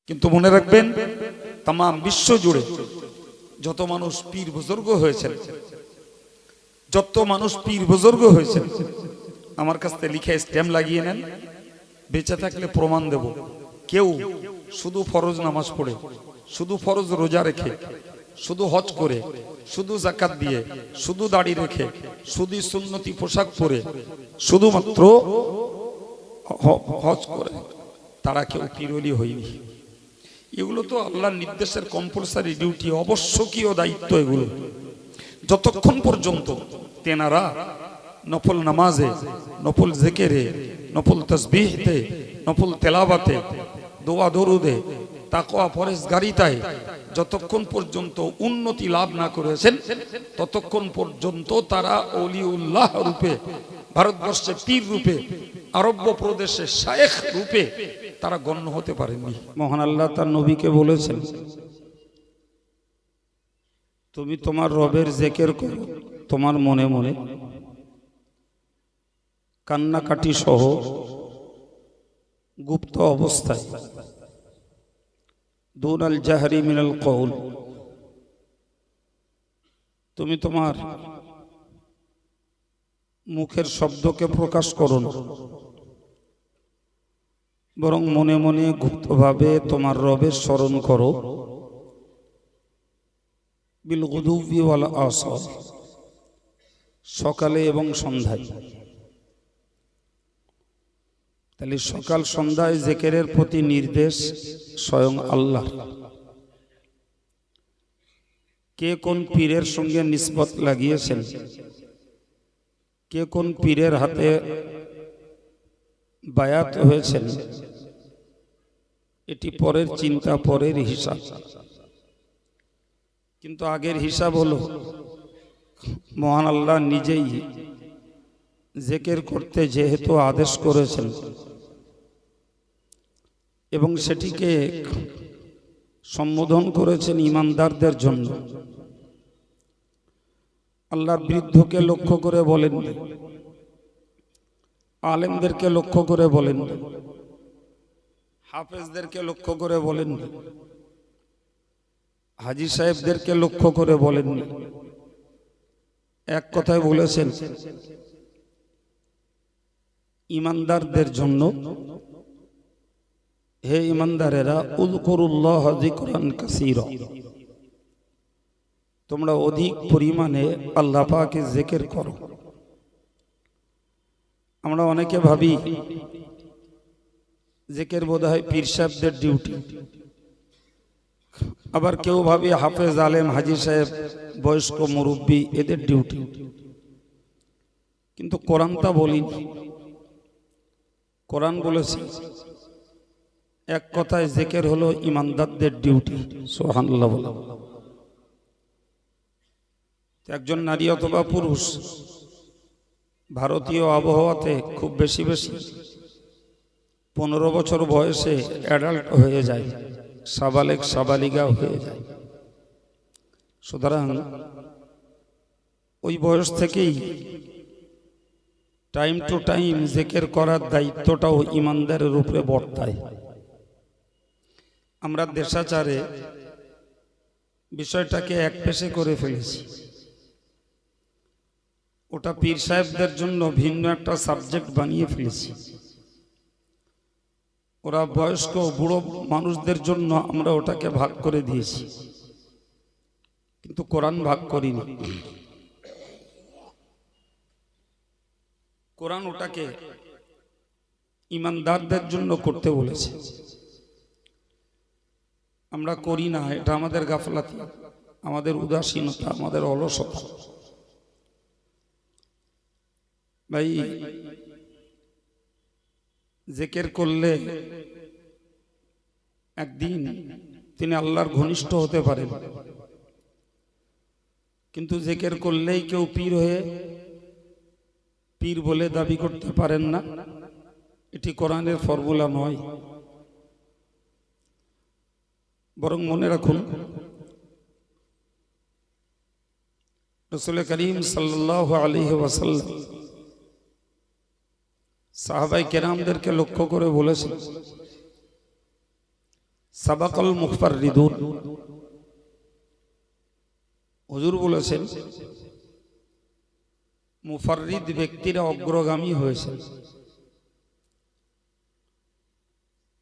কিন্তু মনে রাখবেন তাম বিশ্ব জুড়ে যত মানুষ পীর বুজুর্গ হয়েছেন, যত মানুষ পীর বুজুর্গ হয়েছেন, আমার কাছ থেকে লিখে স্ট্যাম্প লাগিয়ে নেন, বেঁচে থাকলে প্রমাণ দেব। কেউ শুধু ফরজ নামাজ পড়ে, শুধু ফরজ রোজা রেখে, শুধু হজ করে, শুধু যাকাত দিয়ে, শুধু দাড়ি রেখে, শুধু সুন্নতি পোশাক পরে, শুধুমাত্র হজ করে, তারা কেউ পীরওয়ালি হয়নি। এগুলো তো আল্লাহর নির্দেশের কম্পালসারি ডিউটি, অবশ্যকীয় দায়িত্ব। এগুলো যতক্ষণ পর্যন্ত তেনারা নফল নামাজে, নফল জিকিরে, নফল তাসবিহতে, নফল তেলাওয়াতে, দোয়া দরুদে, তাকওয়া পরহেজগারিতায় যতক্ষণ পর্যন্ত উন্নতি লাভ না করেছেন, ততক্ষণ পর্যন্ত তারা ওলিউল্লাহ রূপে, ভারতবর্ষে পীর রূপে, আরব্য প্রদেশে শায়েখ রূপে তারা গণ্য হতে পারেননি। মহান আল্লাহ তার নবীকে বলেছেন, তুমি তোমার রবের জিকির করো তোমার মনে মনে, কান্নাকাটি সহ, গুপ্ত অবস্থায়, দুনাল জাহরি মিনাল কওল। তুমি তোমার মুখের শব্দকে প্রকাশ করো না, বরং মনে মনে গুপ্তভাবে তোমার রবের স্মরণ করো। বিল গুদুবি ওয়াল আসাল, সকালে এবং সন্ধ্যায়। তাহলে সকাল সন্ধ্যায় জিকিরের প্রতি নির্দেশ স্বয়ং আল্লাহ। কে কোন পীরের সঙ্গে নিসবত লাগিয়েছেন, কে কোন পীরের হাতে বায়াত হয়েছেন, এটি পরের চিন্তা, পরের হিসাব। কিন্তু আগের হিসাব হলো মহান আল্লাহ নিজেই জিকির করতে যেহেতু আদেশ করেছেন এবং সেটিকে সম্বোধন করেছেন ঈমানদারদের জন্য, আল্লাহর বৃদ্ধকে লক্ষ্য করে বলেন, আলেমদেরকে লক্ষ্য করে বলেন, হাফেজদেরকে লক্ষ্য করে বলেন, হাজী সাহেবদেরকে লক্ষ্য করে বলেন। এক কথায় বলেছেন ঈমানদারদের জন্য, হে ঈমানদারেরা, উযকুরুল্লাহ যিকরান কাসীরা, তোমরা অধিক পরিমাণে আল্লাহ পাকের জিকির করো। আমরা অনেকে ভাবি জিকির বোধহয় পীর সাহেবদের ডিউটি, আবার কেউ ভাবি হাফেজ, আলেম, হাজী সাহেব, বয়স্ক মুরব্বী এদের ডিউটি। কিন্তু কোরআন তা বলেনি। কোরআন বলেছে এক কথায় জিকির হলো ঈমানদারদের ডিউটি। সুবহানাল্লাহ বলে। একজন নারী অথবা পুরুষ ভারতীয় আবহাওয়াতে খুব বেশি 15 বছর বয়সে অ্যাডাল্ট হয়ে যায়, সাবালেক সাবালিগা হয়ে যায়। সুতরাং ওই বয়স থেকেই টাইম টু টাইম জিকির করার দায়িত্বটাও ঈমানদারের উপরে বর্তায়। আমরা দেশাচারে বিষয়টাকে একপেশে করে ফেলেছি। ওটা পীর সাহেবদের জন্য ভিন্ন একটা সাবজেক্ট বানিয়ে ফেলেছি। ওরা বয়স্ক বুড়ো মানুষদের জন্য আমরা ওটাকে ভাগ করে দিয়েছি, কিন্তু কোরআন ভাগ করিনি। কোরআন ওটাকে ঈমানদারদের জন্য করতে বলেছে। আমরা করি না, এটা আমাদের গাফলাতি, আমাদের উদাসীনতা, আমাদের অলসতা। ভাই, জিকির করলে একদিন তিনি আল্লাহর ঘনিষ্ঠ হতে পারেন, কিন্তু জিকির করলেই কেউ পীর হয়ে পীর বলে দাবি করতে পারেন না। এটি কোরআনের ফর্মুলা নয়। বরং মনে রাখুন, রাসূল করিম সাল্লাল্লাহু আলাইহি ওয়াসাল্লাম সাহাবায়ে কেরামদেরকে লক্ষ্য করে বলেছেন, সাবাকাল মুফাররিদুন, হুজুর বলেছেন মুফাররিদ ব্যক্তিরা অগ্রগামী হয়েছে।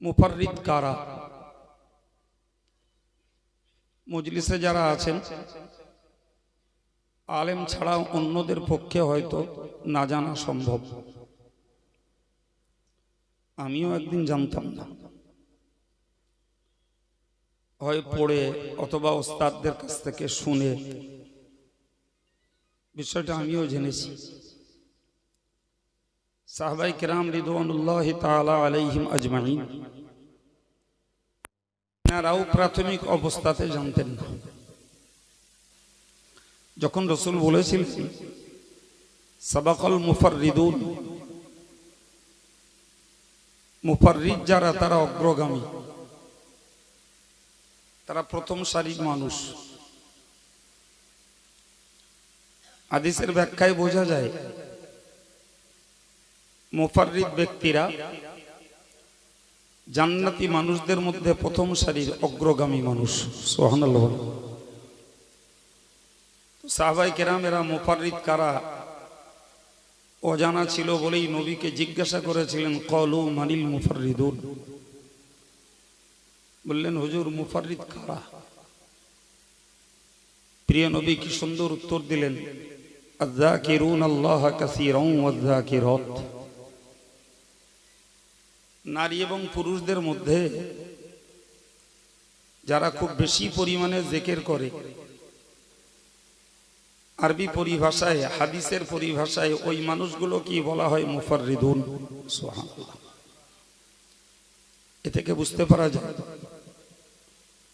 মুফাররিদ কারা? মজলিসে যারা আছেন আলেম ছাড়া অন্যদের পক্ষে হয়তো না জানা সম্ভব, আমিও একদিন জানতাম না, হয় পড়ে অথবা ওস্তাদদের কাছ থেকে শুনে বিষয়টা আমিও জেনেছি। সাহাবাই কিরাম রিদওয়ানুল্লাহি তাআলা আলাইহিম আজমাইন এনারাও প্রাথমিক অবস্থাতে জানতেন না। যখন রাসূল বলেছিলেন সাবাকাল মুফাররিদুন, মুফাররিদ যারা তারা অগ্রগামী, তারা প্রথম সারির মানুষ। হাদিসের ব্যাখ্যায় বোঝা যায় মুফাররিদ ব্যক্তিরা জান্নাতি মানুষদের মধ্যে প্রথম সারির অগ্রগামী মানুষ। সুবহানাল্লাহ। সাহাবায়ে কেরামেরা মুফাররিদ কারা অজানা ছিল বলেই নবীকে জিজ্ঞাসা করেছিলেন, ক্বালু মানিল মুফাররিদুন, বললেন হুজুর মুফাররিদ কারা? প্রিয় নবী কি সুন্দর উত্তর দিলেন, আয-যাকিরুনাল্লাহা কাসীরান ওয়ায-যাকিরাত। নারী এবং পুরুষদের মধ্যে যারা খুব বেশি পরিমাণে জিকির করে, আরবি পরিভাষায় হাদিসের পরিভাষায় ওই মানুষগুলো কি বলা হয়? মুফাররিদুন। সুবহানাল্লাহ। এ থেকে বুঝতে পারা যায়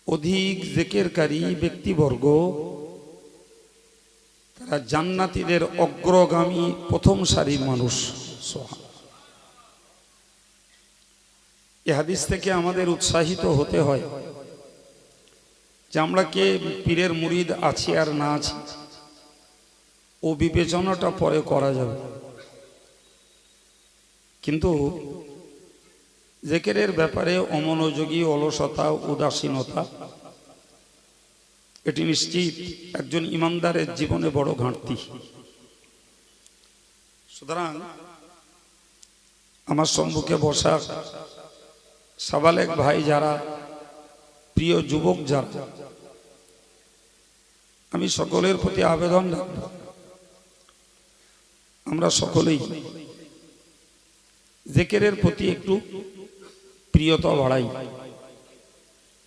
অধিক জিকিরকারী ব্যক্তিবর্গ তারা জান্নাতীদের অগ্রগামী প্রথম সারির মানুষ। সুবহানাল্লাহ। এই হাদিস থেকে আমাদের উৎসাহিত হতে হয় যে আমরা কে পীরের মুরিদ আছি আর না আছি ও বিবেচনাটা পরে করা যাবে, কিন্তু জিকিরের ব্যাপারে অমনোযোগী, অলসতা, উদাসীনতা এটি নিশ্চিত একজন ইমানদারের জীবনে বড় ঘাটতি। সুতরাং আমার সম্মুখে বসা সাবালেক ভাই যারা, প্রিয় যুবক যারা, আমি সকলের প্রতি আবেদন রাখব, আমরা সকলেই জিকিরের প্রতি একটু প্রিয়তা বাড়াই,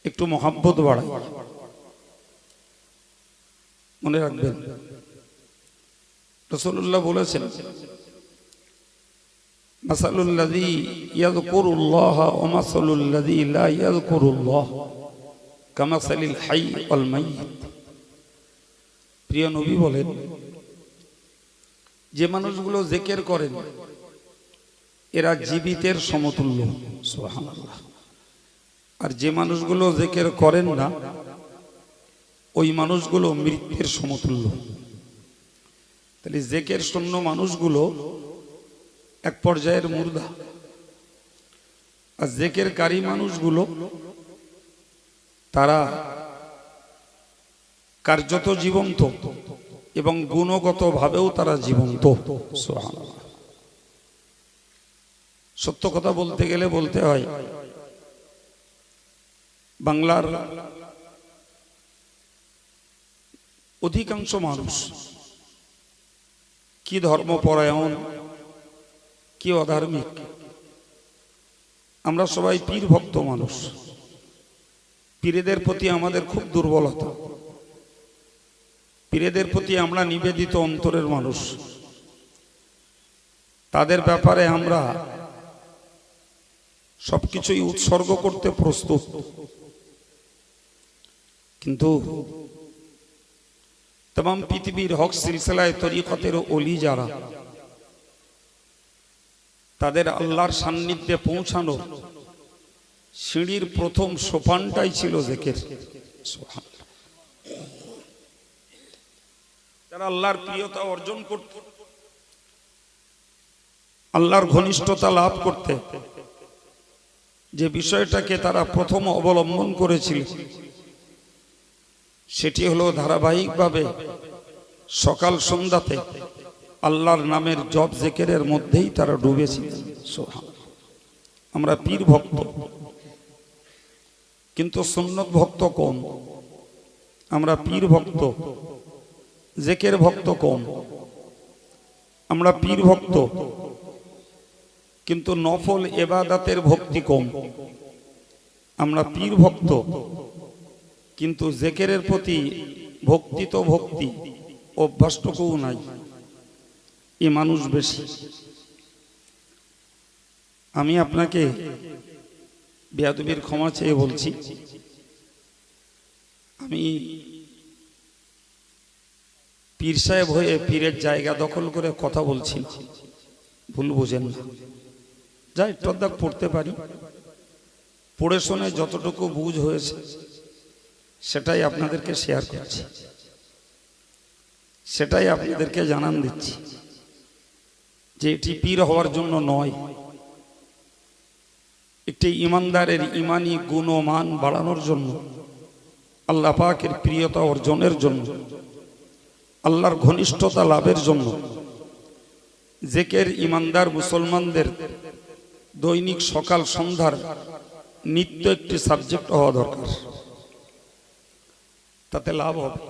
একটু মহব্বত বাড়াই। মনে রাখবেন রাসূলুল্লাহ বলেছেন, মাসালুল্লাযী ইয়াযকুরুল্লাহ ওয়া মাসালুল্লাযী লা ইয়াযকুরুল্লাহ কামাসালিল হাই ওয়াল মাইয়িত। প্রিয় নবী বলেন, যে মানুষগুলো জিকির করেন এরা জীবিতের সমতুল্য। সুবহানাল্লাহ। আর যে মানুষগুলো জিকির করেন না ওই মানুষগুলো মৃত্যুর সমতুল্য। তাহলে জিকির শূন্য মানুষগুলো এক পর্যায়ের মুর্দা, আর জিকিরকারী মানুষগুলো তারা কার্যত জীবন্ত এবং গুণগত ভাবেও তারা জীবন্ত। সুবহানাল্লাহ। সত্য কথা বলতে গেলে বলতে হয়, বাংলার অধিকাংশ মানুষ কি ধর্মপরায়ণ, কি অধার্মিক, আমরা সবাই পীর ভক্ত মানুষ। পীরেদের প্রতি আমাদের খুব দুর্বলতা, পীরেদের প্রতি আমরা নিবেদিত অন্তরের মানুষ, তাদের ব্যাপারে আমরা সবকিছুই উৎসর্গ করতে প্রস্তুত। কিন্তু तमाम পৃথিবীর হক সিলসিলায় তরিকতের ওলি যারা, তাদের আল্লাহর সান্নিধ্যে পৌঁছানো সিঁড়ির প্রথম সোপানটাই ছিল জিকির। সুবহানাল্লাহ। যারা আল্লাহর প্রিয়তা অর্জন করতে, আল্লাহর ঘনিষ্ঠতা লাভ করতে যে বিষয়টাকে তারা প্রথম অবলম্বন করেছিল সেটি হলো ধারাবাহিকভাবে সকাল সন্ধ্যাতে আল্লাহর নামের জপ জিকিরের মধ্যেই তারা ডুবেছিলেন। আমরা পীর ভক্ত, কিন্তু সুন্নত ভক্ত কম। আমরা পীর ভক্ত, জিকির ভক্ত কম। আমরা পীর ভক্ত, কিন্তু নফল ইবাদতের ভক্তি কম। আমরা পীর ভক্ত, কিন্তু জিকিরের প্রতি ভক্তি তো ভক্তি, অভ্যাসটুকুও নাই। এই মানুষ বেশি। আমি আপনাকে বেয়াদবির ক্ষমা চেয়ে বলছি, আমি পীর সাহেব হয়ে পীরের জায়গা দখল করে কথা বলছি, ভুল বুঝেন না। যাই টদ্দাক পড়তে পারি, পড়ে শুনে যতটুকু বুঝ হয়েছে সেটাই আপনাদেরকে শেয়ার করছি, সেটাই আপনাদেরকে জানান দিচ্ছি যে এটি পীর হওয়ার জন্য নয়, একটি ইমানদারের ইমানি গুণ ও মান বাড়ানোর জন্য, আল্লাহ পাকের প্রিয়তা অর্জনের জন্য, আল্লাহর ঘনিষ্ঠতা লাভের জন্য জিকির ইমানদার মুসলমানদের দৈনিক সকাল সন্ধ্যার নিত্য একটি সাবজেক্ট হওয়া দরকার। তাতে লাভ হবে।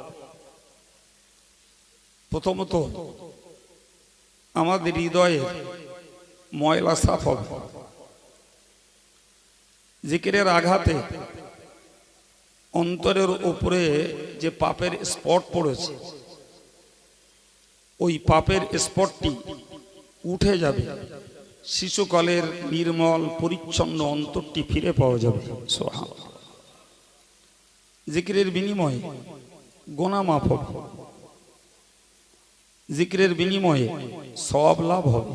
প্রথমত আমাদের হৃদয়ে ময়লা সাফ হবে। জিকিরের আঘাতে অন্তরের উপরে যে পাপের স্পট পড়েছে, ওই পাপের স্পটটি উঠে যাবে। শিশুকালের নির্মল পরিচ্ছন্ন অন্তরটি ফিরে পাওয়া যাবে। সুবহানাল্লাহ। জিকিরের বিনিময়ে গুনাহ মাফ হবে, জিকিরের বিনিময়ে সওয়াব লাভ হবে,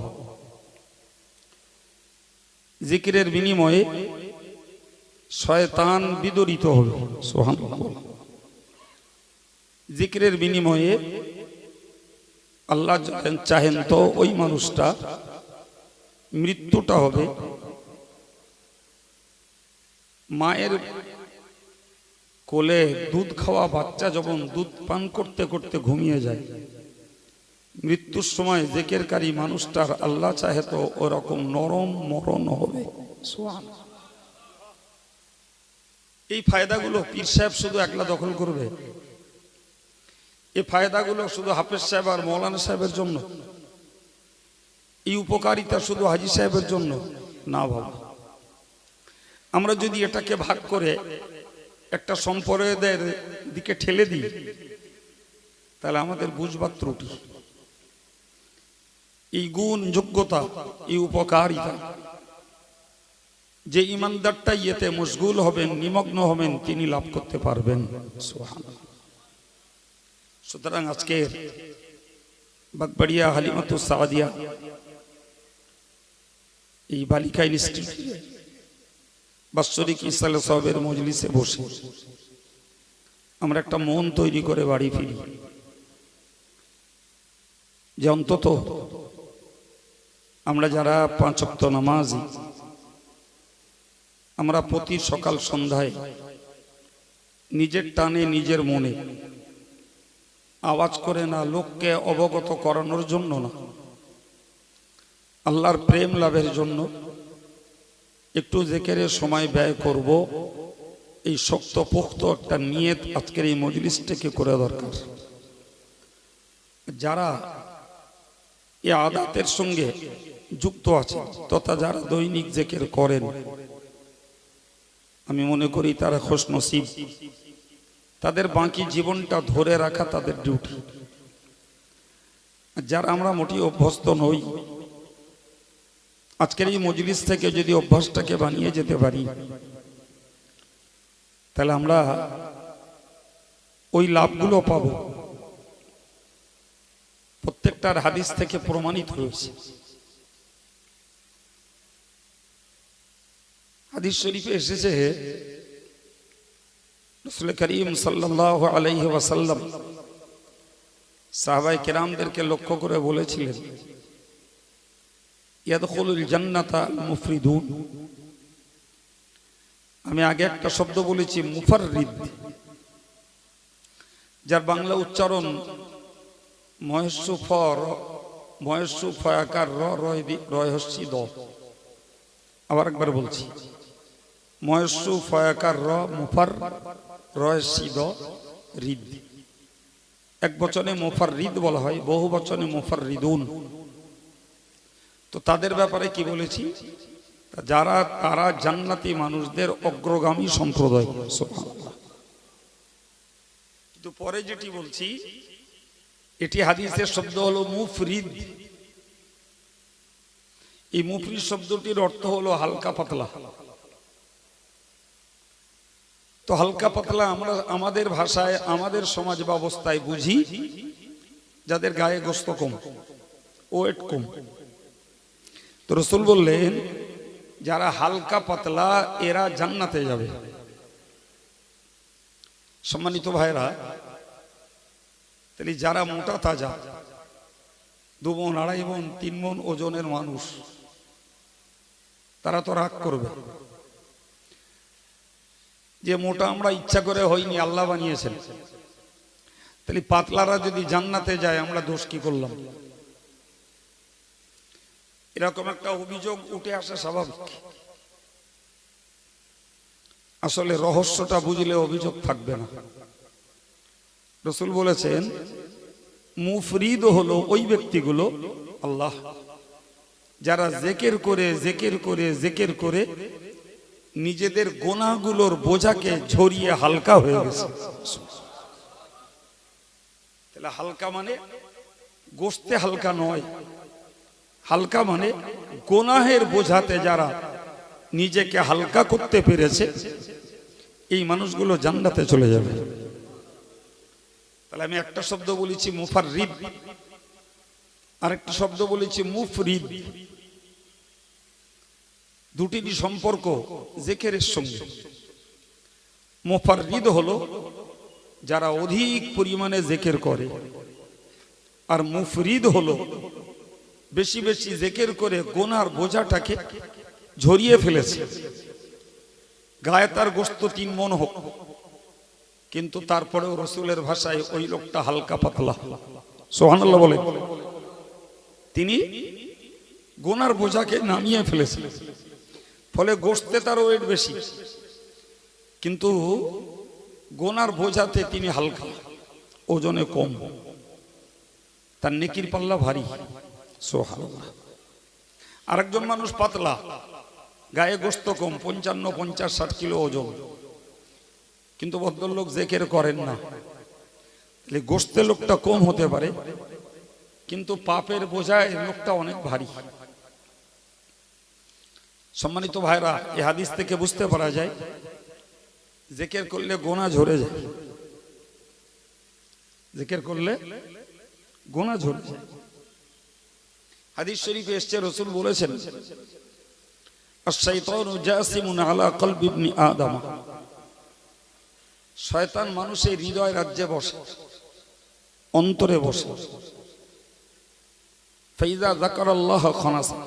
জিকিরের বিনিময়ে শয়তান বিদরিত হবে। সুবহানাল্লাহ। জিকিরের বিনিময়ে আল্লাহ চাহেন তো ওই মানুষটা মৃত্যুটা হবে মায়ের কোলে দুধ খাওয়া বাচ্চা যখন দুধ পান করতে করতে ঘুমিয়ে যায়, মৃত্যুর সময় জিকিরকারী মানুষটার আল্লাহ চাহে তো ওরকম নরম মরণ হবে। সুবহানাল্লাহ। এই ফায়দাগুলো পীর সাহেব শুধু একলা দখল করবে? এই ফায়দাগুলো শুধু হাফেজ সাহেব আর মৌলানা সাহেবের জন্য? এই উপকারিতা শুধু হাজী সাহেবের জন্য? না বাবা। আমরা যদি এটাকে ভাগ করে একটা সম্প্রদায়ের দিকে ঠেলে দিই, তাহলে আমাদের বুঝবার ত্রুটি। এই গুণ, যোগ্যতা, এই উপকারিতা যে ইমানদারটা ইয়েতে মশগুল হবেন, নিমগ্ন হবেন, তিনি লাভ করতে পারবেন। সুবহানাল্লাহ। সুতরাং আজকে বাগবাড়িয়া হালিমাতুস সাদিয়া এই বালিকা ইনস্টিটিউটে বাৎসরিক ইসলাম সাহেবের মজলিসে বসে আমরা একটা মন তৈরি করে বাড়ি ফিরি যে অন্তত আমরা যারা 5 ওয়াক্ত নামাজি, আমরা প্রতি সকাল সন্ধ্যায় নিজের টানে নিজের মনে আওয়াজ করে না, লোককে অবগত করানোর জন্য না, আল্লাহর প্রেম লাভের জন্য একটু জিকিরের সময় ব্যয় করব, এই শক্তপোক্ত একটা নিয়ত আজকের এই মজলিসটাকে করে দরকার। যারা এই আদাতের সঙ্গে যুক্ত আছে তথা যারা দৈনিক জিকির করেন, আমি মনে করি তারা খুশনসিব। তাদের বাকি জীবনটা ধরে রাখা তাদের ডিউটি। যারা আমরা মোটেই অভ্যস্ত নই, আজকের এই মজলিস থেকে যদি অভ্যাসটাকে বানিয়ে যেতে পারি, তাহলে আমরা ওই লাভগুলো পাব। প্রত্যেকটার হাদিস থেকে প্রমাণিত হয়েছে। হাদিস শরীফে এসেছে, রাসূল করিম সাল্লাল্লাহু আলাইহি ওয়াসাল্লাম সাহাবায়ে কেরামদেরকে লক্ষ্য করে বলেছিলেন, ইয়াদখুলুল জান্নাতা মুফরিদুন, আমি আগে একটা শব্দ বলেছি মুফাররিদ, যার বাংলা উচ্চারণ মহেশু ফর, মহেশু ফয়াকার রয়হস্যি দ। আবার একবার বলছি, মহেশু ফয়াকার মুফার রয়হস্যি দ রিদ। এক বচনে মুফাররিদ বলা হয়, বহু বচনে মুফাররিদুন। তো তাদের ব্যাপারে কি বলেছি, যারা তারা জান্নাতি মানুষদের অগ্রগামী সম্প্রদায়। সুবহানাল্লাহ। কিন্তু পরে যেটি বলছি এটি হাদিসের শব্দ হলো মুফরিদ। এই মুফরিদ শব্দটির অর্থ হলো হালকা পাতলা। তো হালকা পাতলা আমরা আমাদের ভাষায় আমাদের সমাজ ব্যবস্থায় বুঝি যাদের গায়ে গোস্ত কম, ওয়েট কম। তো রাসূল বললেন যারা হালকা পাতলা এরা জান্নাতে যাবে। সম্মানিত ভাইরা, তাহলে যারা মোটা তাজা 2 মণ 2.5 মণ 3 মণ ওজনের মানুষ, তারা তো রাগ করবে যে মোটা আমরা ইচ্ছা করে হইনি, আল্লাহ বানিয়েছেন। তাহলে পাতলারা যদি জান্নাতে যায় আমরা দোষ কি করলাম? এরকম একটা অভিযোগ উঠে আসা স্বাভাবিক। আসলে রহস্যটা বুঝলে অভিযোগ থাকবে না। রাসূল বলেছেন মুফরিদ হলো ওই ব্যক্তিগুলো আল্লাহ যারা জিকির করে জিকির করে জিকির করে নিজেদের গুনাহগুলোর বোঝাকে ঝরিয়ে হালকা হয়ে গেছে। তাহলে হালকা মানে গোশতে হালকা নয়, হালকা মানে গুনাহের বোঝাতে যারা নিজেকে হালকা করতে পেরেছে এই মানুষগুলো জান্নাতে চলে যাবে। তাহলে আমি একটা শব্দ বলেছি মুফাররিদ, আরেকটা শব্দ বলেছি মুফরিদ। দুটিরই সম্পর্ক জিকিরের সঙ্গে। মুফাররিদ হলো যারা অধিক পরিমাণে জিকির করে, আর মুফরিদ হলো বেশি বেশি জিকির করে গুনার বোঝাটাকে ঝরিয়ে ফেলেছে। গায়ে তার গোশত 3 মণ হোক, কিন্তু তারপরেও রাসূলের ভাষায় ওই লোকটা হালকা পাতলা। সুবহানাল্লাহ বলে, তিনি গুনার বোঝাকে নামিয়ে ফেলেছে। ফলে গোশতে তার ওয়েট বেশি, কিন্তু গুনার বোঝাতে তিনি হালকা, ওজনে কম, তার নেকির পাল্লা ভারী। সুবহানাল্লাহ। আরেকজন মানুষ পাতলা, গায়ে গোশত কম, 55, 50, 60 কিলো ওজন, কিন্তু ভদ্রলোক জিকির করেন না। তাহলে গোশতে লোকটা কম হতে পারে, কিন্তু পাপের বোঝায় লোকটা অনেক ভারী। সম্মানিত ভাইরা, এই হাদিস থেকে বুঝতে পারা যায় জিকির করলে গুনাহ ঝরে যায়। জিকির করলে গুনাহ ঝরে যায়। হাদিস শরীফে এসেছে, রাসূল বলেছেন আশ-শাইতানু জাসিমুন আলা কলবি ইবনি আদম। শয়তান মানুষের হৃদয় রাজ্যে বসে, অন্তরে বসে। ফাইযা যাকারাল্লাহ খানাসা।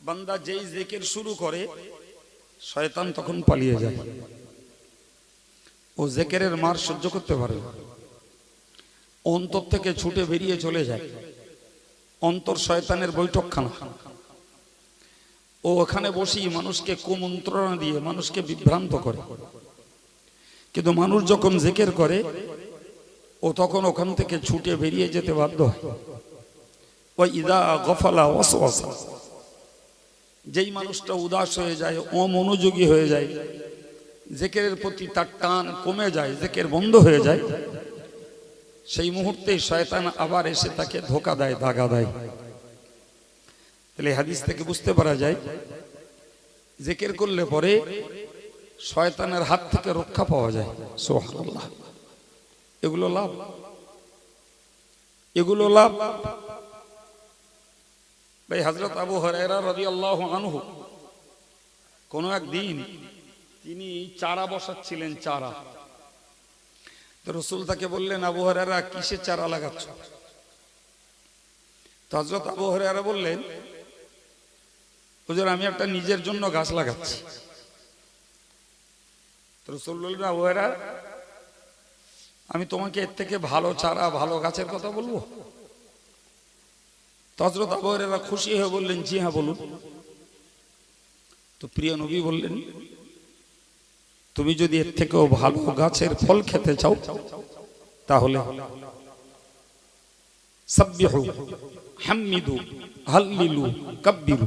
বান্দা যেই জিকির শুরু করে শয়তান তখন পালিয়ে যায়। ও জিকিরের মার সহ্য করতে পারে না, অন্তর থেকে ছুটে বেরিয়ে চলে যায়। অন্তর শয়তানের বৈঠকখানা। ও ওখানে বসেই মানুষকে কুমন্ত্রণা দিয়ে মানুষকে বিভ্রান্ত করে। কিন্তু মানুষ যখন জিকির করে ও তখন ওখান থেকে ছুটে বেরিয়ে যেতে বাধ্য হয়। ওয়া ইযা গফালা ওয়াসওয়াসা। যেই মানুষটা উদাস হয়ে যায়, অমনোযোগী হয়ে যায়, জিকিরের প্রতি তার টান কমে যায়, জিকির বন্ধ হয়ে যায়, সেই মুহূর্তেই শয়তান আবার এসে তাকে ধোঁকা দেয়, দাগা দেয়। তাহলে হাদিস থেকে বুঝতে পারা যায় জিকির করলে পরে শয়তানের হাত থেকে রক্ষা পাওয়া যায়। সুবহানাল্লাহ। এগুলো লাভ, এগুলো লাভ। ভাই হযরত আবু হুরায়রা রাদিয়াল্লাহু আনহু কোন একদিন তিনি চারা বসাচ্ছিলেন, চারা। তো রাসূল তাকে বললেন, আবু হুরায়রা কিসের চারা লাগাচ্ছ? তো হযরত আবু হুরায়রা বললেন, হুজুর আমি একটা নিজের জন্য গাছ লাগাচ্ছি। রাসূল বললেন আবু হুরায়রা, আমি তোমাকে এর থেকে ভালো চারা ভালো গাছের কথা বলবো? তো হযরত আবু হুরায়রা খুশি হয়ে বললেন, জি হ্যাঁ বলুন। তো প্রিয় নবী বললেন, তুমি যদি এর থেকেও ভালো গাছের ফল খেতে চাও তাহলে সাব্বিহু হামিদু হাল্লিলু কাব্বিরু,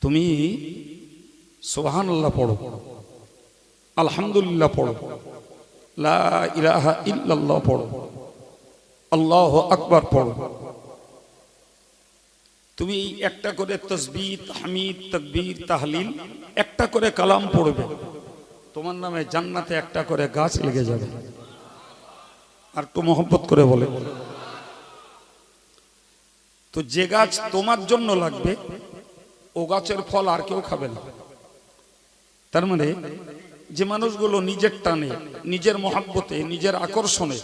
তুমি সুবহানাল্লাহ পড়ো, আলহামদুলিল্লাহ পড়ো, লা ইলাহা ইল্লাল্লাহ পড়ো, আল্লাহু আকবার পড়ো। তুমি একটা করে তাসবিহ তাহমিদ তাকবীর তাহলিল একটা করে কালাম পড়বে, তোমার নামে জান্নাতে একটা করে গাছ লেগে যাবে। আর একটু মহব্বত করে বলে, তো যে গাছ তোমার জন্য লাগবে ও গাছের ফল আর কেউ খাবে না। তার মানে যে মানুষগুলো নিজের টানে, নিজের মহব্বতে, নিজের আকর্ষণে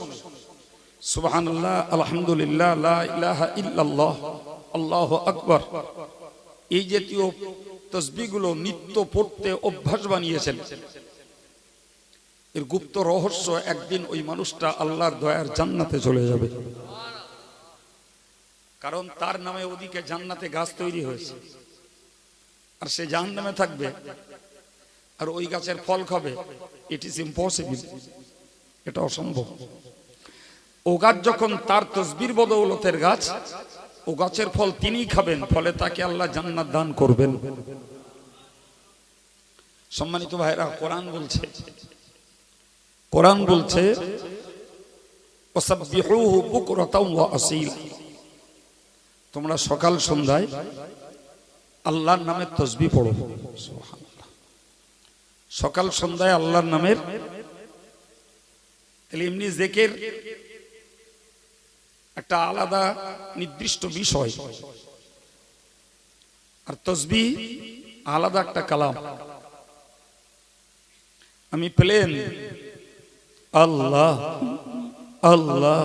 সুবহানাল্লাহ আলহামদুলিল্লাহ লা ইলাহা ইল্লাল্লাহ আল্লাহু আকবার এই জাতীয় তাসবিহগুলো নিত্য পড়তে অভ্যাস বানিয়েছেন, এর গুপ্ত রহস্য একদিন ওই মানুষটা আল্লাহর দয়ার জান্নাতে চলে যাবে। কারণ তার নামে ওদিকে জান্নাতে গাছ তৈরি হয়েছে, আর সে জাহান্নামে থাকবে আর ওই গাছের ফল খাবে। ইট ইজ ইম্পসিবল, এটা অসম্ভব। ও গাছ যখন তার তাসবির বদৌলতের গাছ, ও গাছের ফল তিনিই খাবেন, ফলে তাকে আল্লাহ জান্নাত দান করবেন। সম্মানিত ভাইরা, কোরআন বলছে ওয়াসাব্বিহুহু বুকরাতাও ওয়া আসীলা, তোমরা সকাল সন্ধ্যায় আল্লাহর নামের তাসবিহ পড়ো। সুবহানাল্লাহ, সকাল সন্ধ্যায় আল্লাহর নামের, তাহলে এমনি জিকির একটা আলাদা নির্দিষ্ট বিষয়, আর তাসবিহ আলাদা একটা কালাম। আমি প্লেন আল্লাহ আল্লাহ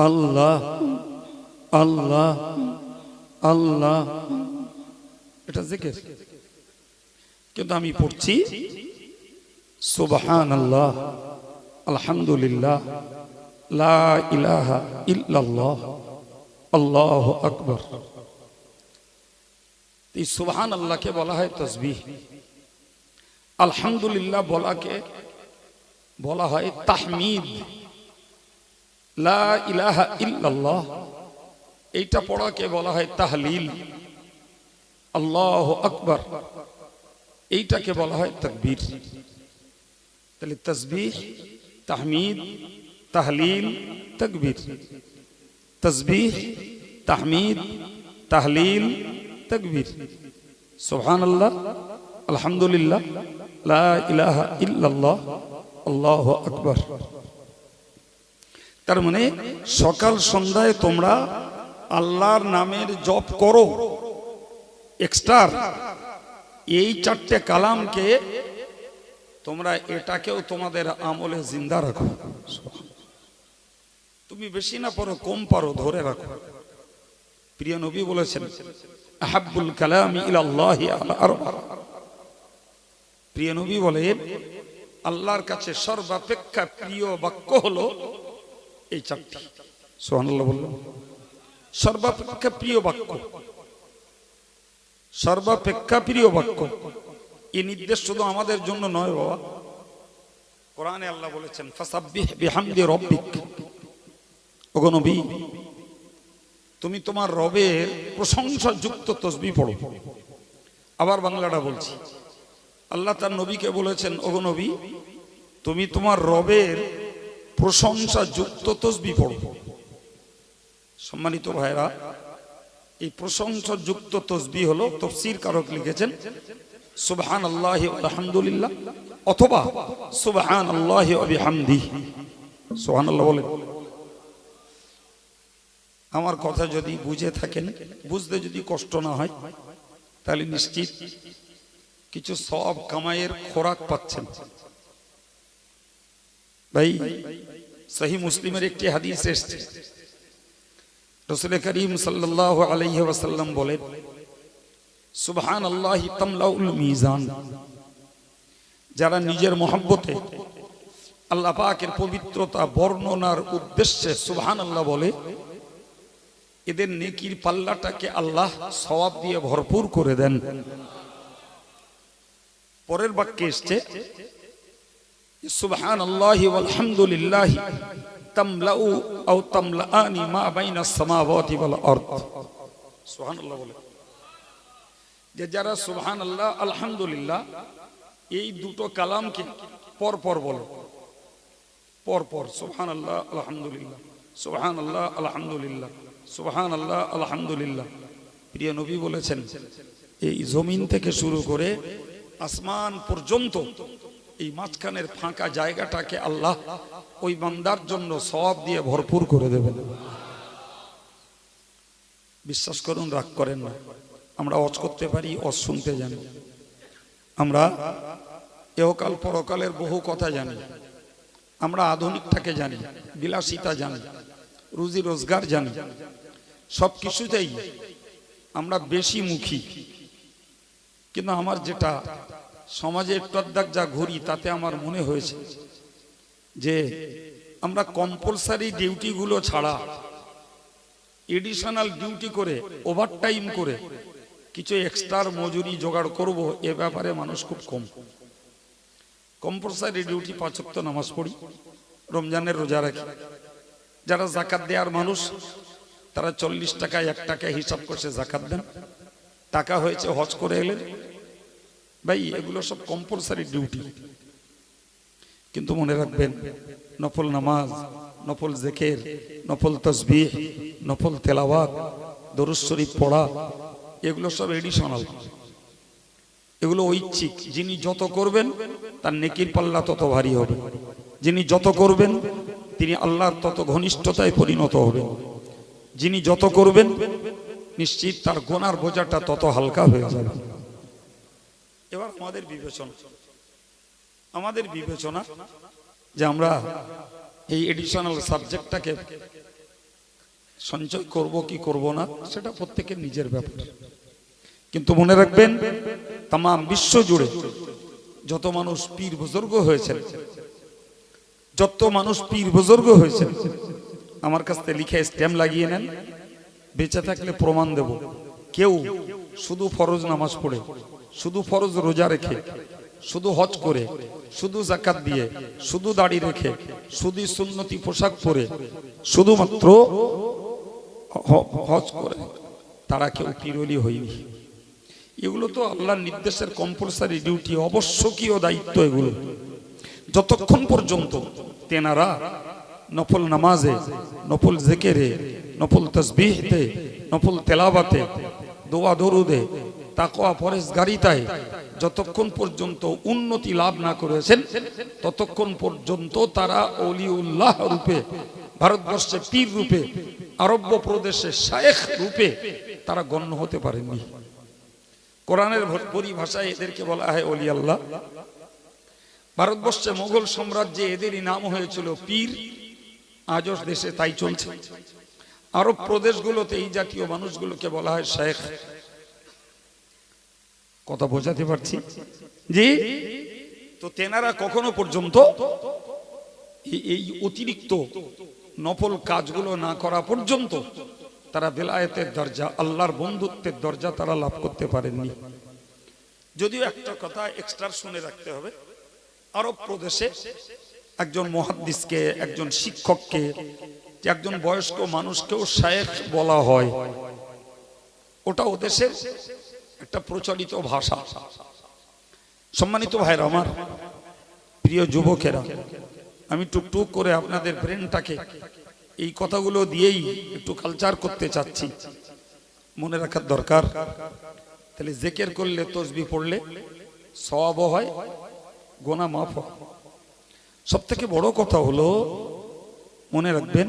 আল্লাহ আল্লাহ আল্লাহ, এটা জিকির। কিন্তু আমি পড়ছি সুবহানাল্লাহ আলহামদুলিল্লাহ লা ইলাহা ইল্লাল্লাহ আল্লাহু আকবার। এই সুবহানাল্লাহকে বলা হয় তাসবিহ, আলহামদুলিল্লাহ বলা হয় তাহমিদ, লা ইলাহা ইল্লাল্লাহ এইটা পড়াকে বলা হয় তাহলিল, আল্লাহু আকবার এইটাকে বলা হয় তাকবীর। তাহলে তাসবিহ তাহমিদ তাহলিল তাকবীর, তাসবিহ তাহমিদ তাহলিল তাকবীর, সুবহানাল্লাহ আলহামদুলিল্লাহ লা ইলাহা ইল্লাল্লাহ আল্লাহু আকবার। তার মানে সকাল সন্ধ্যায় তোমরা আল্লাহর নামের জপ করো এক্সট্রা, এই চারটে কালামকে তোমরা এটাকেও তোমাদের আমলে জিন্দা রাখো। তুমি বেশি না পারো, কম পারো, ধরে রাখো। প্রিয় নবী বলেছেন আহাব্বুল কালামি ইলাল্লাহি আরবা, প্রিয় নবী বলেন আল্লাহর কাছে সর্বাপেক্ষা প্রিয় বাক্য হলো এই চারটি। সুবহানাল্লাহ বললাম, সর্বাপেক্ষা প্রিয় বাক্য, সর্বাপেক্ষা প্রিয় বাক্য। এই নির্দেশ শুধু আমাদের জন্য নয় বাবা, কোরআনে আল্লাহ বলেছেন ফাসাব্বিহ বিহামদি রাব্বিক, ওগো নবী তুমি তোমার রবের প্রশংসা যুক্ত তাসবিহ পড়ো। আবার বাংলাটা বলছি, আল্লাহ তার নবীকে বলেছেন ওগো নবী তুমি তোমার রবের প্রশংসা যুক্ত তাসবিহ পড়ো। সম্মানিত ভাইরা, এই প্রশংসা যুক্ত তাসবিহ হলো, তাফসীর কারক লিখেছেন সুবহানাল্লাহি ওয়া আলহামদুলিল্লাহ অথবা সুবহানাল্লাহি ওয়া বিহামদিহি। সুবহানাল্লাহ বলেন। আমার কথা যদি বুঝে থাকেন, বুঝতে যদি কষ্ট না হয়, তাহলে নিশ্চিত কিছু সওয়াব কামাইয়ের খোরাক পাচ্ছেন। ভাই, সহিহ মুসলিমের একটি হাদিস এসেছে, রাসূল করিম সাল্লাল্লাহু আলাইহি ওয়াসাল্লাম বলেন সুবহানাল্লাহি তামলাউল মিজান যারা নিজের মহব্বতে আল্লাহ পাকের পবিত্রতা বর্ণনার উদ্দেশ্যে সুবহানাল্লাহ বলে, এদের নেকির পাল্লাটাকে আল্লাহ সওয়াব দিয়ে ভরপুর করে দেন। পরের বাক্যে এসছে সুবহানাল্লাহি ওয়াল হামদুলিল্লাহি তামলাউ আও তামলাআনি মা বাইনাস সামাওয়াতি ওয়াল আরদ। সুবহানাল্লাহ বলে যে যারা সুবহানাল্লাহ আলহামদুলিল্লাহ এই দুটো কালামকে পরপর বলো, পরপর সুবহানাল্লাহ আলহামদুলিল্লাহ, সুবহানাল্লাহ আলহামদুলিল্লাহ, সুবহানাল্লাহ আলহামদুলিল্লাহ। প্রিয় নবী বলেছেন এই জমিন থেকে শুরু করে আসমান পর্যন্ত এই মাঝখানের ফাঁকা জায়গাটাকে আল্লাহ ওই বান্দার জন্য সওয়াব দিয়ে ভরপুর করে দেবেন। বিশ্বাস করুন, রাগ করেন না। আমরা ওয়াজ করতে পারি, ওয়াজ শুনতে জানি, আমরা ইহকাল পরকালের বহু কথা জানি, আমরা আধুনিকটাকে জানি, বিলাসিতা জানি, রুজি রোজগার জানি, সব কিছুতেই আমরা বেশি মুখী। কিন্তু আমার যেটা সমাজে একটু আধটু যা ঘুরি, তাতে আমার মনে হয়েছে যে আমরা কম্পালসারি ডিউটিগুলো ছাড়া এডিশনাল ডিউটি করে, ওভারটাইম করে কিছু এক্সট্রার মজুরি জোগাড় করব, এ ব্যাপারে মানুষ খুব কম। কম্পালসারি ডিউটি 5 ওয়াক্ত নামাজ পড়ি, রমজানের রোজা রাখি। যারা যাকাত দেওয়ার মানুষ তারা 40 টাকায় 1 টাকা হিসাব করছে যাকাত দেন, টাকা হয়েছে হজ করে এলেন। ভাই এগুলো সব কম্পালসারি ডিউটি। কিন্তু মনে রাখবেন, নফল নামাজ, নফল জিকির, নফল তাসবিহ, নফল তেলাওয়াত, দরুদ শরীফ পড়া, এগুলো সব এডিশনাল, এগুলো ঐচ্ছিক। যিনি যত করবেন তার নেকির পাল্লা তত ভারী হবে, যিনি যত করবেন তিনি আল্লাহর তত ঘনিষ্ঠতায় পরিণত হবেন, যিনি যত করবেন নিশ্চিত তার গুনার বোঝাটা তত হালকা হয়ে যাবে। এবার আমাদের বিবেচনা যে আমরা এই এডিশনাল সাবজেক্টটাকে সঞ্চয় করব কি করব না, সেটা প্রত্যেকের নিজের ব্যাপার। কিন্তু মনে রাখবেন, তাম বিশ্ব জুড়ে যত মানুষ পীর বুজুর্গ হয়েছেন, যত মানুষ পীর বুজুর্গ হয়েছেন, আমার কাছ থেকে লিখে স্ট্যাম্প লাগিয়ে নেন, বেঁচে থাকলে প্রমাণ দেব। কেউ শুধু ফরজ নামাজ পড়ে, শুধু ফরজ রোজা রেখে, শুধু হজ করে, শুধু যাকাত দিয়ে, শুধু দাড়ি রেখে, শুধু সুন্নতি পোশাক পরে, শুধুমাত্র হজ করে, তারা কেউ পীরওয়ালি হয়নি। এগুলো তো আল্লাহর নির্দেশের কম্পালসারি ডিউটি, অবশ্যকীয় দায়িত্ব। এগুলো যতক্ষণ পর্যন্ত তেনারা নফল নামাজে, নফল জিকিরে, নফল তাসবিহতে, নফল তেলাওয়াতে, দোয়া দরুদে, তাকওয়া পরহেজগারিতায় যতক্ষণ পর্যন্ত উন্নতি লাভ না করেছেন, ততক্ষণ পর্যন্ত তারা ওলিউল্লাহ রূপে, ভারতবর্ষে পীর রূপে, আরব্য প্রদেশে শায়েখ রূপে তারা গণ্য হতে পারেননি। কোরআনের পরিভাষায় এদেরকে বলা হয় ওলি আল্লাহ। ভারতবর্ষে মোগল সাম্রাজ্যে এদেরই নাম হয়েছিল পীর, আজও দেশে তাই চলছে। আরব প্রদেশগুলোতে এই জাতীয় মানুষগুলোকে বলা হয় শেখ। কথা বোঝাতে পারছি জি? তো তেনারা কখনো পর্যন্ত এই অতিরিক্ত নফল কাজগুলো না করা পর্যন্ত তারা বেলায়েতের দরজা, আল্লাহর বন্ধুত্বের দরজা তারা লাভ করতে পারেননি। যদিও একটা কথা এক্সট্রা শুনে রাখতে হবে, আরব প্রদেশে একজন মুহাদ্দিসকে, একজন শিক্ষককে, একজন বয়স্ক মানুষকেও শায়েখ বলা হয়। ওটা ও দেশের একটা প্রচলিত ভাষা। সম্মানিত ভাইরা আমার, প্রিয় যুবকেরা, আমি টুকটুক করে আপনাদের ব্রেনটাকে এই কথাগুলো দিয়েই একটু কালচার করতে চাচ্ছি। মনে রাখার দরকার, তাহলে জিকির করলে, তাসবিহ পড়লে সওয়াব হয়, গুনাহ মাফ হয়। সব থেকে বড় কথা হলো, মনে রাখবেন,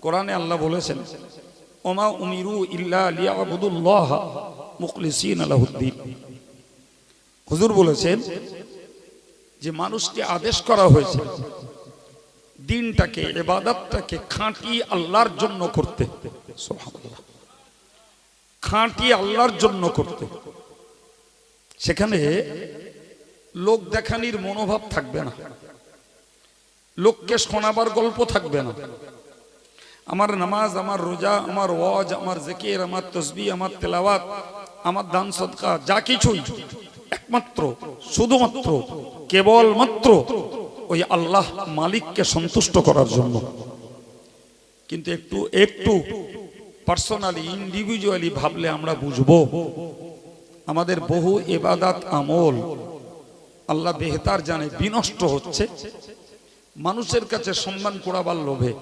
কোরআনে আল্লাহ বলেছেন, ওমা উমিরু ইল্লা লিয়াবুদুল্লাহ মুখলিসিনা লাহুদ্দিন। হুজুর বলেছেন যে মানুষকে আদেশ করা হয়েছে দিনটাকে, ইবাদতটাকে খাঁটি আল্লাহর জন্য করতে। সুবহানাল্লাহ, খাঁটি আল্লাহর জন্য করতে। সেখানে লোক দেখানির মনোভাব থাকবে না, লোককে শোনাবার গল্প থাকবে না। আমার নামাজ, আমার রোজা, আমার ওয়াজ, আমার জিকির, আমার তাসবিহ, আমার তেলাওয়াত, আমার দান সদকা, যা কিছুই একমাত্র শুধুমাত্র কেবলমাত্র ওই আল্লাহ মালিককে সন্তুষ্ট করার জন্য। কিন্তু একটু একটু পার্সোনালি ইন্ডিভিজুয়ালি ভাবলে আমরা বুঝবো আমাদের বহু ইবাদত আমল আল্লাহ বেহতার জানে বিনষ্ট হচ্ছে মানুষের কাছে সম্মান কুড়াবার লোভে,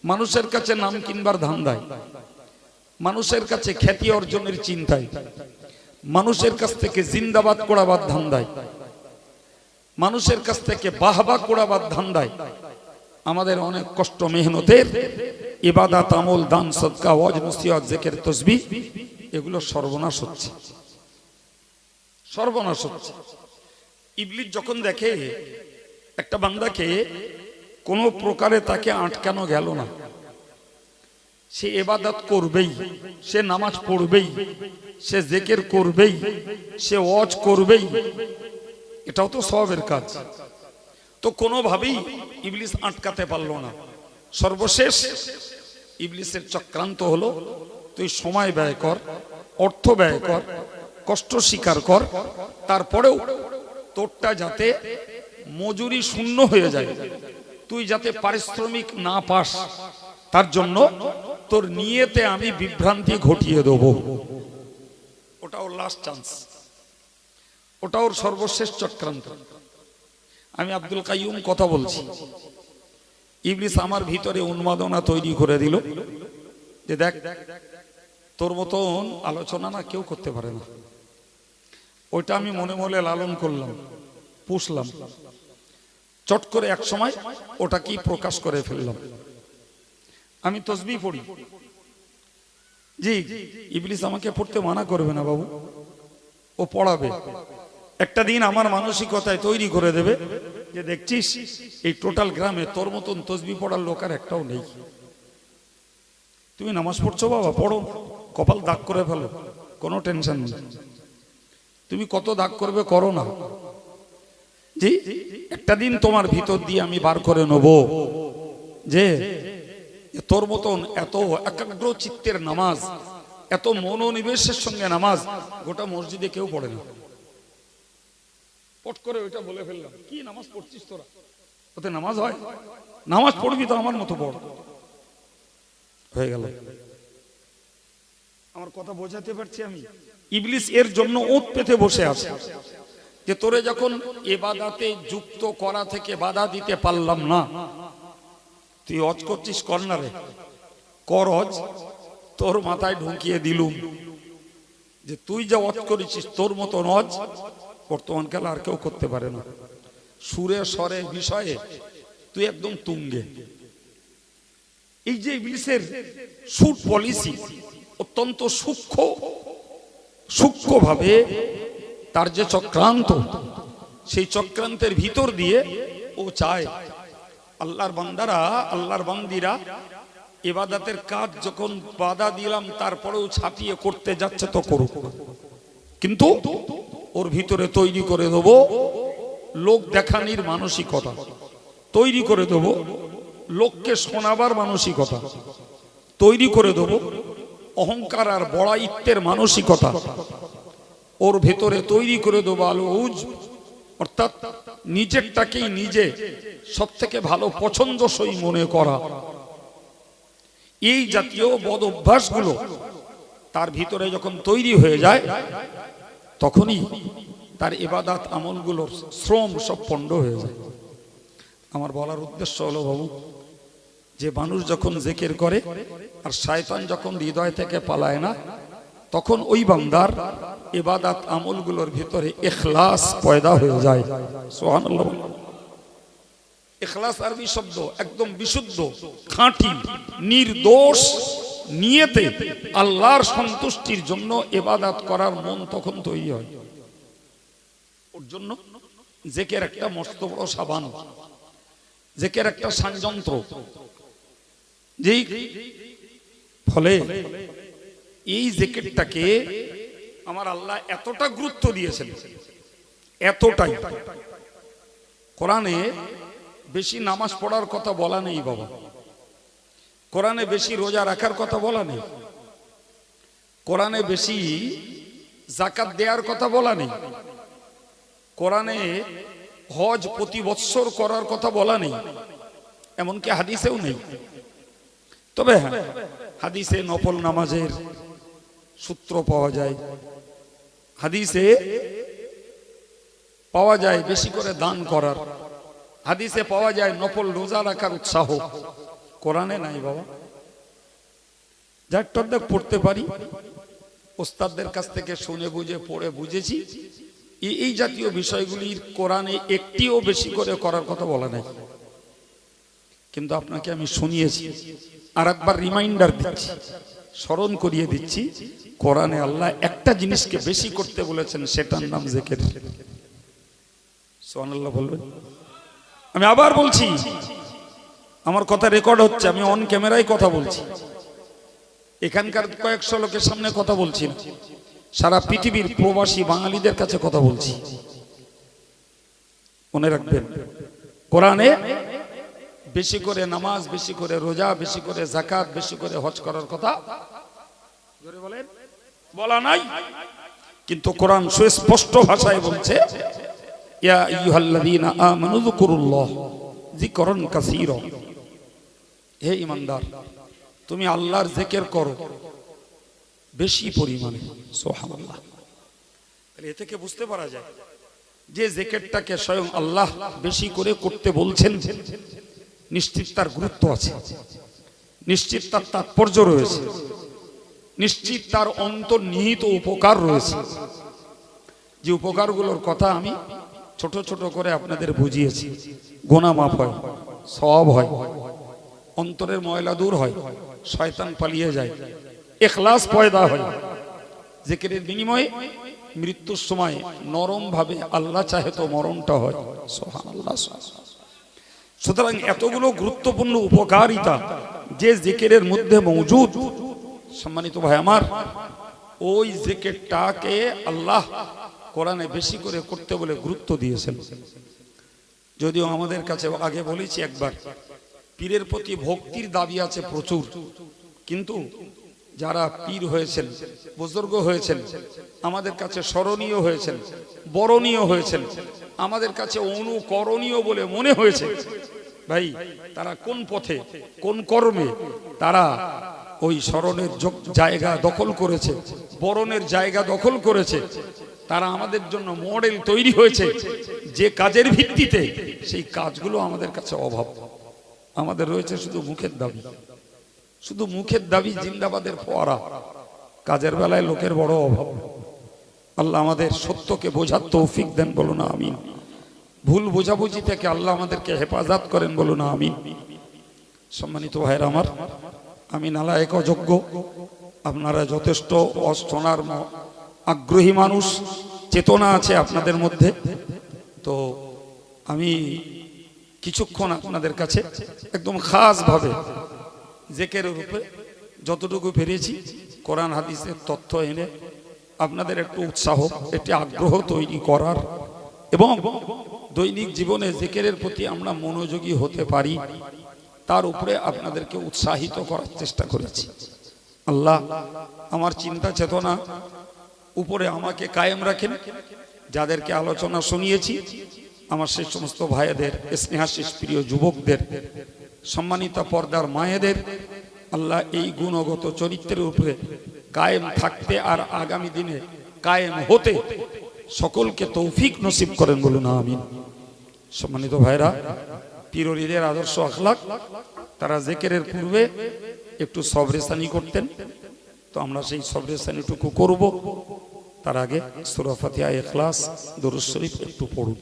মানুষের কাছে নাম কিনবার ধান্দায়, মানুষের কাছে খ্যাতি অর্জনের চিন্তায়, মানুষের কাছ থেকে জিন্দাবাদ কোড়াবার ধান্দায়, মানুষের কাছ থেকে বাহবা কোড়াবার ধান্দায় আমাদের অনেক কষ্ট মেহনতের ইবাদত আমল, দান সদকা, ওয়াজ নসিহত, জিকির, তাসবিহ এগুলো সর্বনাশ হচ্ছে, সর্বনাশ হচ্ছে। ইবলিস যখন দেখে একটা বান্দাকে কোনো প্রকারে তাকে আটকানো গেল না, সে ইবাদত করবেই, সে নামাজ পড়বেই, সে জিকির করবেই, সে ওয়াজ করবেই, এটাও তো সওয়াবের কাজ, তো কোনোভাবেই ইবলিস আটকাতে পারলো না। সর্বশেষ ইবলিসের চক্রান্ত হলো, তুই সময় ব্যয় কর, অর্থ ব্যয় কর, কষ্ট স্বীকার কর, তারপরেও তোরটা যাতে মজুরি শূন্য হয়ে যায়, তুই যাতে পারিশ্রমিক না পাস, তার জন্য তোর নিয়তে আমি বিভ্রান্তি ঘটিয়ে দেব। ওটা ওর লাস্ট চান্স, ওটা ওর সর্বশেষ চক্রান্ত। আমি আব্দুল কাইয়ুম কথা বলছি। ইবলিস আমার ভিতরে উন্মাদনা তৈরি করে দিল যে দেখ, তোর মতন আলোচনা না কেউ করতে পারে না। ওইটা আমি মনে মনে লালন করলাম, পুষলাম, চট করে এক সময় ওটা কি প্রকাশ করে ফেললাম। আমি তাসবিহ পড়ি, জি ইবলিস আমাকে পড়তে মানা করবে না বাবু, ও পড়াবে। একটা দিন আমার মানসিকতায় তৈরি করে দেবে যে দেখছিস এই টোটাল গ্রামে তোর মতন তাসবিহ পড়ার লোক আর একটাও নেই, তুমি নামাজ পড়ছো বাবা, পড়ো, কপাল দাগ করে ফেলো, কোনো টেনশন নেই, তুমি কত দাগ করবে করো না, জি একটা দিন তোমার ভিতর দিয়ে আমি বার করে নেব যে তোর মতন এত একাগ্র চিত্তের নামাজ, এত মনোনিবেশের সঙ্গে নামাজ গোটা মসজিদে কেউ পড়ে না। পট করে ওইটা বলে ফেললাম, কি নামাজ পড়ছিস তোরা, ওতে নামাজ হয়? নামাজ পড়বি তো আমার মতো পড়। হয়ে গেল। আমার কথা বোঝাতে পারছি আমি? ইবলিস এর জন্য ওত পেতে বসে আছে যে তোরে যখন ইবাদতে যুক্ত করা থেকে বাধা দিতে পারলাম না, তুই হজ করছিস কর্নারে, কর হজ, তোর মাথায় ঢুকিয়ে দিলুম যে তুই যা হজ করেছিস তোর মতন হজ বর্তমান কালে আর কেউ করতে পারে না। সুরে স্বরে বিষয়ে তুই একদম তুঙ্গে। এই যে ইবলিসের সুট পলিসি অত্যন্ত সূক্ষ্মভাবে তার যে চক্রান্ত, সেই চক্রান্তের ভিতর দিয়ে ও চায় আল্লাহর বান্দারা, আল্লাহর বান্দিরা ইবাদতের কাজ যখন বাধা দিলাম তারপরেও ছাপিয়ে করতে যাচ্ছে তো করুক, কিন্তু ওর ভিতরে তৈরি করে দেব লোক দেখানির মানসিকতা, তৈরি করে দেব লোককে শোনাবার মানসিকতা, তৈরি করে দেব অহংকার আর বড়াইত্বের মানসিকতা, ওর ভেতরে তৈরি করে দেবো আলউজ, অর্থাৎ নিজেরটাকেই নিজে সব থেকে ভালো পছন্দসই মনে করা। এই জাতীয় বদ অভ্যাসগুলো তার ভিতরে যখন তৈরি হয়ে যায় তখনই তার ইবাদত আমলগুলোর শ্রম সব পণ্ড হয়ে যায়। আমার বলার উদ্দেশ্য হলো বাবু, যে মানুষ যখন জিকির করে আর শয়তান যখন হৃদয় থেকে পালায় না, তখন ওই বান্দার ইবাদত আমলগুলোর ভিতরে ইখলাস পয়দা হয়ে যায়। সুবহানাল্লাহ। ইখলাস আরবি শব্দ, একদম বিশুদ্ধ, খাঁটি, নির্দোষ নিয়তে আল্লাহর সন্তুষ্টির জন্য ইবাদত করার মন তখন তৈরি হয়। ওর জন্য জিকির একটা মস্ত বড় সাবান, জিকির একটা ষড়যন্ত্র, যেই ফলে এই জিকিরটাকে আমার আল্লাহ এতটা গুরুত্ব দিয়েছেন, এতটাই। কোরআনে বেশি নামাজ পড়ার কথা বলা নেই বাবা, কোরআনে বেশি রোজা রাখার কথা বলা নেই, কোরআনে বেশি যাকাত দেওয়ার কথা বলা নেই, কোরআনে হজ প্রতি বৎসর করার কথা বলা নেই, এমনকি হাদিসেও নেই। তবে হ্যাঁ, হাদিসে নফল নামাজের সূত্র পাওয়া যায়, হাদিসে পাওয়া যায় বেশি করে দান করার, হাদিসে পাওয়া যায় নফল রোজা রাখার উৎসাহ। কোরআনে নাই বাবা। যার পড়তে পারি, ওস্তাদদের কাছ থেকে শুনে বুঝে পড়ে বুঝেছি, এই জাতীয় বিষয়গুলির কোরআনে একটিও বেশি করে করার কথা বলা নাই। কিন্তু আপনাকে আমি শুনিয়েছি, আর একবার রিমাইন্ডার দিচ্ছি, স্মরণ করিয়ে দিচ্ছি, কোরআনে আল্লাহ একটা জিনিসকে বেশি করতে বলেছেন, সেটার নাম জিকির। সুবহানাল্লাহ বলবেন। আমি আবার বলছি, আমার কথা রেকর্ড হচ্ছে, আমি অন ক্যামেরায় কথা বলছি, এখানকার কয়েকশো লোকের সামনে কথা বলছি না, সারা পৃথিবীর প্রবাসী বাঙালিদের কাছে কথা বলছি। মনে রাখবেন, কোরআনে বেশি করে নামাজ, বেশি করে রোজা, বেশি করে যাকাত, বেশি করে হজ করার কথা বলেন বলা নাই। কিন্তু কোরআন সুস্পষ্ট ভাষায় বলছে, ইয়া আইয়ুহাল্লাযীনা আমানু যকুরুল্লাহ যিকরান কাসীরা। হে ঈমানদার, তুমি আল্লাহর জিকির করো বেশি পরিমাণে। সুবহানাল্লাহ। এ থেকে বুঝতে পারা যায় যে জিকিরটাকে স্বয়ং আল্লাহ বেশি করে করতে বলছেন, নিশ্চিত তার গুরুত্ব আছে, নিশ্চিত তার তাৎপর্য রয়েছে, নিশ্চিত তার অন্তর্নিহিত উপকার রয়েছে। যে উপকারগুলোর কথা আমি ছোট ছোট করে আপনাদের বুঝিয়েছি। গুনাহ মাফ হয়, সওয়াব হয়, অন্তরের ময়লা দূর হয়, শয়তান পালিয়ে যায়, ইখলাস পয়দা হয়, জিকিরের বিনিময়ে মৃত্যুর সময় নরম ভাবে আল্লাহ চাহে তো মরণটা হয়। সুবহানাল্লাহ। সুতরাং এতগুলো গুরুত্বপূর্ণ উপকারিতা যে জিকিরের মধ্যে মৌজুদ, সম্মানিত ভাই আমার, ওই জিকিরটাকে আল্লাহ কোরআনে বেশি করে করতে বলে গুরুত্ব দিয়েছেন। যদিও আমাদের কাছে আগে বলেছি একবার, পীরের প্রতি ভক্তির দাবি আছে প্রচুর, কিন্তু যারা পীর হয়েছেন, বুজুর্গ হয়েছেন, আমাদের কাছে স্মরণীয় হয়েছেন, বরণীয় হয়েছেন, আমাদের কাছে অনুকরণীয় বলে মনে হয়েছে, ভাই তারা কোন পথে কোন কর্মে তারা ওই স্মরণের জায়গা দখল করেছে, বরণের জায়গা দখল করেছে, তারা আমাদের জন্য মডেল তৈরি হয়েছে, যে কাজের ভিত্তিতে সেই কাজগুলো আমাদের কাছে অভাব। আমাদের রয়েছে শুধু মুখের দাবি, শুধু মুখের দাবি, জিন্দাবাদের ফোয়ারা, কাজের বেলায় লোকের বড় অভাব। আল্লাহ আমাদের সত্যকে বোঝার তৌফিক দেন, বলো না আমিন। ভুল বোঝাবুঝি থেকে আল্লাহ আমাদেরকে হেফাজত করেন, বলো না আমিন। সম্মানিত ভাইরা আমার, আমি নালায়েক অযোগ্য, আপনারা যথেষ্ট শোনার আগ্রহী মানুষ, চেতনা আছে আপনাদের মধ্যে, তো আমি কিছুক্ষণ আপনাদের কাছে একদম খাস ভাবে জিকিরের উপরে যতটুকু পেরেছি কোরআন হাদিসের তথ্য এনে আপনাদের একটু উৎসাহ, একটি আগ্রহ তৈরি করার, এবং দৈনিক জীবনে জিকিরের প্রতি আমরা মনোযোগী হতে পারি তার উপরে আপনাদেরকে উৎসাহিত করার চেষ্টা করেছি। আল্লাহ আমার চিন্তা চেতনা উপরে আমাকে কায়েম রাখেন। যাদেরকে আলোচনা শুনিয়েছি, আমার সেই সমস্ত ভাইদের, স্নেহাশিস প্রিয় যুবকদের, সম্মানিতা পর্দার মায়েদের, আল্লাহ এই গুণগত চরিত্রের উপরে কায়েম থাকতে আর আগামী দিনে কায়েম হতে সকলকে তৌফিক নসিব করেন, বলুন আমিন। সম্মানিত ভাইরা, পীরের আদর্শ আখলাক, তারা জিকিরের পূর্বে একটু সবরেসানি করতেন, তো আমরা সেই সবরেসানিটুকু করব। তার আগে সূরা ফাতিহা, ইখলাস, দরুদ শরীফ একটু পড়ুন।